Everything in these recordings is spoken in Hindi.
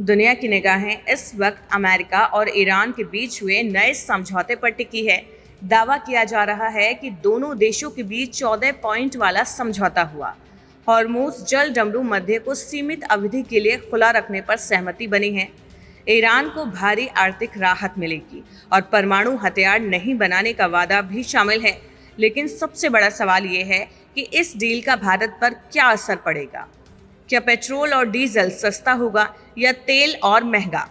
दुनिया की निगाहें इस वक्त अमेरिका और ईरान के बीच हुए नए समझौते पर टिकी है। दावा किया जा रहा है कि दोनों देशों के बीच 14 पॉइंट वाला समझौता हुआ। हॉर्मुज़ जल डमरू मध्य को सीमित अवधि के लिए खुला रखने पर सहमति बनी है। ईरान को भारी आर्थिक राहत मिलेगी और परमाणु हथियार नहीं बनाने का वादा भी शामिल है। लेकिन सबसे बड़ा सवाल ये है कि इस डील का भारत पर क्या असर पड़ेगा। क्या पेट्रोल और डीजल सस्ता होगा या तेल और महंगा?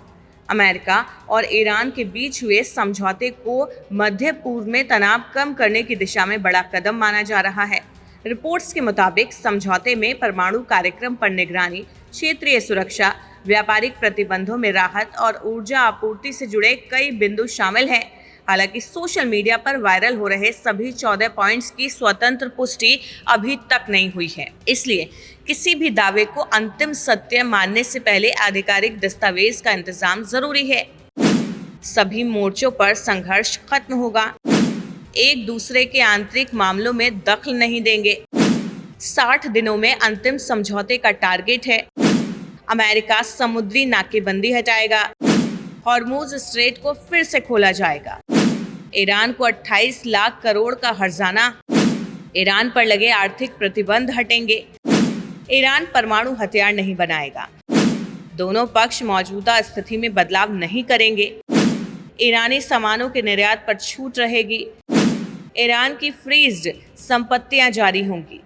अमेरिका और ईरान के बीच हुए समझौते को मध्य पूर्व में तनाव कम करने की दिशा में बड़ा कदम माना जा रहा है। रिपोर्ट्स के मुताबिक समझौते में परमाणु कार्यक्रम पर निगरानी, क्षेत्रीय सुरक्षा, व्यापारिक प्रतिबंधों में राहत और ऊर्जा आपूर्ति से जुड़े कई बिंदु शामिल हैं। हालांकि सोशल मीडिया पर वायरल हो रहे सभी 14 पॉइंट्स की स्वतंत्र पुष्टि अभी तक नहीं हुई है। इसलिए किसी भी दावे को अंतिम सत्य मानने से पहले आधिकारिक दस्तावेज का इंतजाम जरूरी है। सभी मोर्चों पर संघर्ष खत्म होगा। एक दूसरे के आंतरिक मामलों में दखल नहीं देंगे। 60 दिनों में अंतिम समझौते का टारगेट है। अमेरिका समुद्री नाकेबंदी हटाएगा। हॉर्मुज़ स्ट्रेट को फिर से खोला जाएगा। ईरान को 28 लाख करोड़ का हर्जाना। ईरान पर लगे आर्थिक प्रतिबंध हटेंगे। ईरान परमाणु हथियार नहीं बनाएगा। दोनों पक्ष मौजूदा स्थिति में बदलाव नहीं करेंगे। ईरानी सामानों के निर्यात पर छूट रहेगी। ईरान की फ्रीज्ड संपत्तियां जारी होंगी।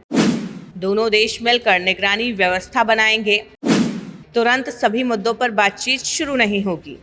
दोनों देश मिलकर निगरानी व्यवस्था बनाएंगे। तुरंत सभी मुद्दों पर बातचीत शुरू नहीं होगी।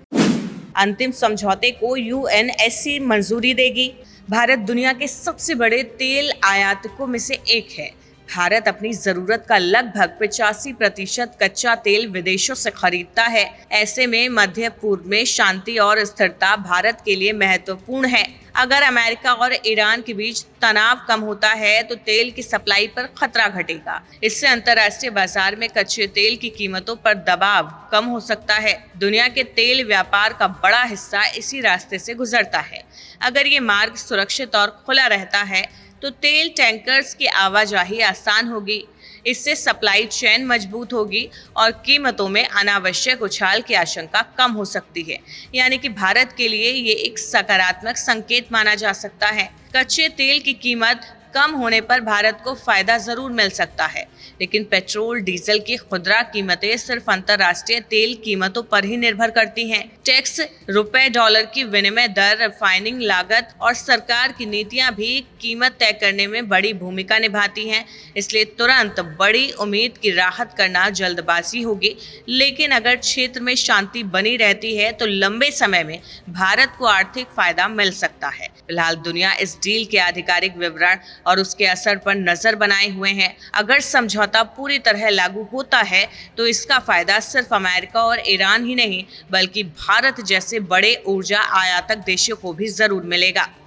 अंतिम समझौते को यूएनएससी मंजूरी देगी। भारत दुनिया के सबसे बड़े तेल आयातकों में से एक है। भारत अपनी जरूरत का लगभग 85% कच्चा तेल विदेशों से खरीदता है। ऐसे में मध्य पूर्व में शांति और स्थिरता भारत के लिए महत्वपूर्ण है। अगर अमेरिका और ईरान के बीच तनाव कम होता है तो तेल की सप्लाई पर खतरा घटेगा। इससे अंतर्राष्ट्रीय बाजार में कच्चे तेल की कीमतों पर दबाव कम हो सकता है। दुनिया के तेल व्यापार का बड़ा हिस्सा इसी रास्ते से गुजरता है। अगर ये मार्ग सुरक्षित और खुला रहता है तो तेल टैंकर्स की आवाजाही आसान होगी। इससे सप्लाई चेन मजबूत होगी और कीमतों में अनावश्यक उछाल की आशंका कम हो सकती है। यानी कि भारत के लिए ये एक सकारात्मक संकेत माना जा सकता है। कच्चे तेल की कीमत कम होने पर भारत को फायदा जरूर मिल सकता है, लेकिन पेट्रोल डीजल की खुदरा कीमतें सिर्फ अंतर्राष्ट्रीय तेल कीमतों पर ही निर्भर करती हैं। टैक्स, रुपए डॉलर की विनिमय दर, रिफाइनिंग लागत और सरकार की नीतियां भी कीमत तय करने में बड़ी भूमिका निभाती हैं। इसलिए तुरंत बड़ी उम्मीद की राहत करना जल्दबाजी होगी। लेकिन अगर क्षेत्र में शांति बनी रहती है तो लंबे समय में भारत को आर्थिक फायदा मिल सकता है। फिलहाल दुनिया इस डील के आधिकारिक विवरण और उसके असर पर नजर बनाए हुए हैं। अगर समझौता पूरी तरह लागू होता है तो इसका फायदा सिर्फ अमेरिका और ईरान ही नहीं बल्कि भारत जैसे बड़े ऊर्जा आयातक देशों को भी जरूर मिलेगा।